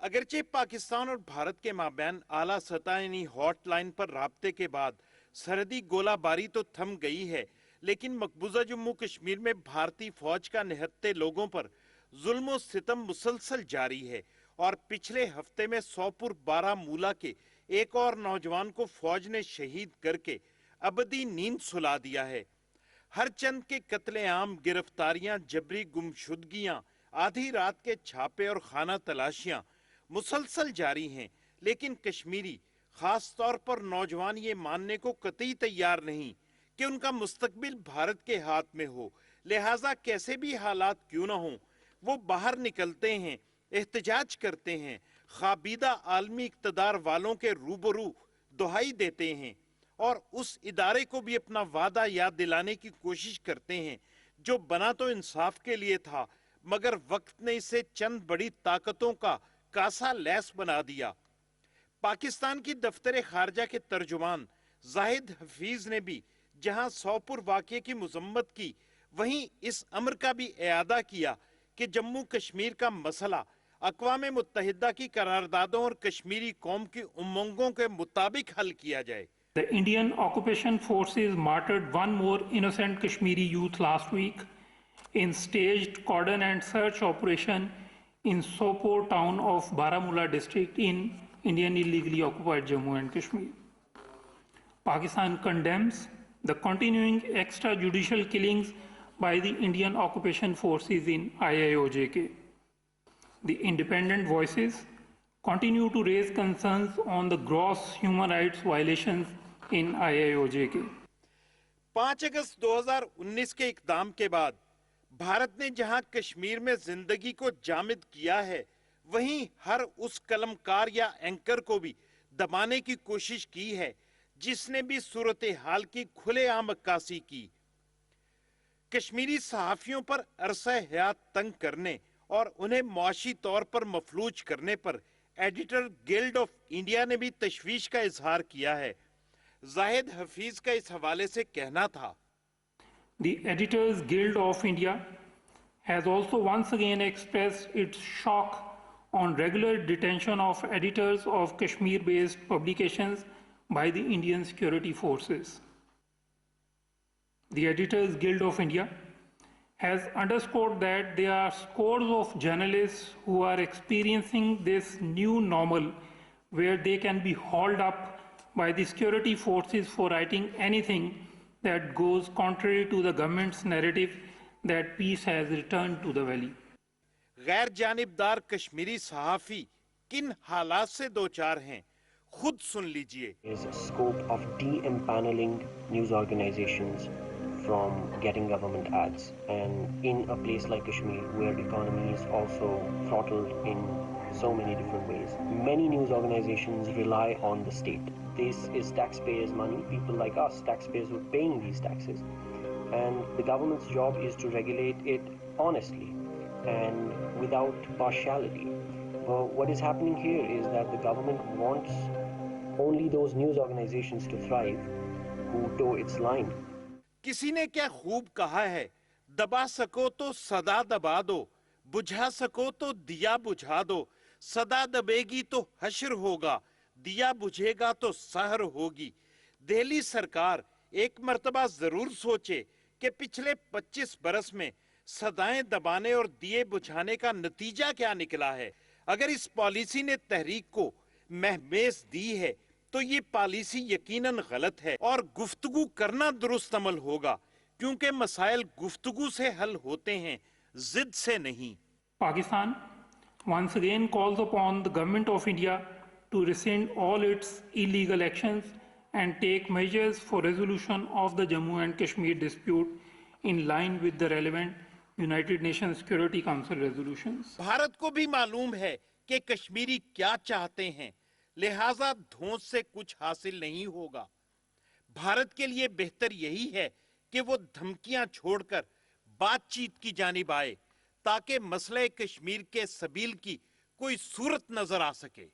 अगरचे पाकिस्तान और भारत के माबैन आला सतह यानी हॉटलाइन पर राब्ते के बाद सरहदी गोलाबारी तो थम गई है, लेकिन मकबूजा जम्मू कश्मीर में भारतीय फौज का निहत्ते लोगों पर जुल्म और सितम मुसलसल जारी है। और पिछले हफ्ते में सोपुर बारामूला के एक और नौजवान को फौज ने शहीद करके अबदी नींद सुला दिया है। हर चंद के कत्लेआम, गिरफ्तारियां, जबरी गुमशुदगियां, आधी रात के छापे और खाना तलाशियां मुसलसल जारी हैं, लेकिन कश्मीरी, खास तौर पर नौजवान, ये मानने को कतई तैयार नहीं कि उनका मुस्तकबिल भारत के हाथ में हो। लिहाजा कैसे भी हालात क्यों ना हो, वो बाहर निकलते हैं, एहतजाज करते हैं, खाबीदा आलमी इक्तदार वालों के रूबरू दुहाई देते हैं और उस इदारे को भी अपना वादा याद दिलाने की कोशिश करते हैं जो बना तो इंसाफ के लिए था, मगर वक्त ने इसे चंद बड़ी ताकतों का कासा लैस बना दिया। पाकिस्तान की दफ्तर खारजा के तर्जुमान जाहिद हफीज ने भी जहां सोपुर वाक़े की मजम्मत की, वहीं इस अमर का भी इयादा किया कि जम्मू कश्मीर का मसला अक़वाम मुत्तहिदा की करारदादों और कश्मीरी कौम की उमंगों के मुताबिक हल किया जाए। The Indian occupation forces martyred one more innocent Kashmiri youth last week in staged cordon and search operation in Sopore town of Baramulla district in Indian illegally occupied Jammu and Kashmir. Pakistan condemns the continuing extrajudicial killings by the Indian occupation forces in IIOJK. The independent voices continue to raise concerns on the gross human rights violations in IIOJK. 5 अगस्त 2019 के इक़दाम के बाद भारत ने जहां कश्मीर में जिंदगी को जामिद किया है, वहीं हर उस कलमकार या एंकर को भी दबाने की कोशिश की है जिसने भी सूरत हाल की खुलेआम अक्कासी की। कश्मीरी सहाफियों पर अरसा हयात तंग करने और उन्हें मुआशी तौर पर मफलूज करने पर एडिटर गिल्ड ऑफ इंडिया ने भी तशवीश का इजहार किया है। जाहिद हफीज का इस हवाले से कहना था, The Editors Guild of India has also once again expressed its shock on regular detention of editors of Kashmir-based publications by the Indian security forces. The Editors Guild of India has underscored that there are scores of journalists who are experiencing this new normal where they can be hauled up by the security forces for writing anything that goes contrary to the government's narrative that peace has returned to the valley. गैर जानिबदार कश्मीरी सहाफी किन हालात से दो चार हैं, खुद सुन लीजिए। There is a scope of de-empaneling news organizations from getting government ads, and in a place like Kashmir where the economy is also throttled in so many different ways, many news organizations rely on the state. This is taxpayers' money, people like us, taxpayers who are paying these taxes, and the government's job is to regulate it honestly and without partiality. What is happening here is that the government wants only those news organizations to thrive who toe its line. किसी ने क्या खूब कहा है, दबा सको तो सदा दबा दो, बुझा सको तो दिया बुझा दो, सदा दबेगी तो हश्र होगा, दिया बुझेगा तो सहर होगी। दिल्ली सरकार एक मर्तबा जरूर सोचे कि पिछले 25 बरस में सदाएं दबाने और दिए बुझाने का नतीजा क्या निकला है। अगर इस पॉलिसी ने तहरीक को महमेज दी है तो ये पॉलिसी यकीनन गलत है और गुफ्तगू करना दुरुस्त अमल होगा, क्योंकि मसाइल गुफ्तगू से हल होते हैं, जिद से नहीं। Pakistan once again calls upon the government of India to rescind all its illegal actions and take measures for resolution of the Jammu and Kashmir dispute in line with the relevant United Nations Security Council resolutions. Bharat को भी मालूम है कि कश्मीरी क्या चाहते हैं, लिहाजा धौंस से कुछ हासिल नहीं होगा। भारत के लिए बेहतर यही है कि वो धमकियां छोड़कर बातचीत की जानिब आए, ताकि मसले कश्मीर के सबील की कोई सूरत नजर आ सके।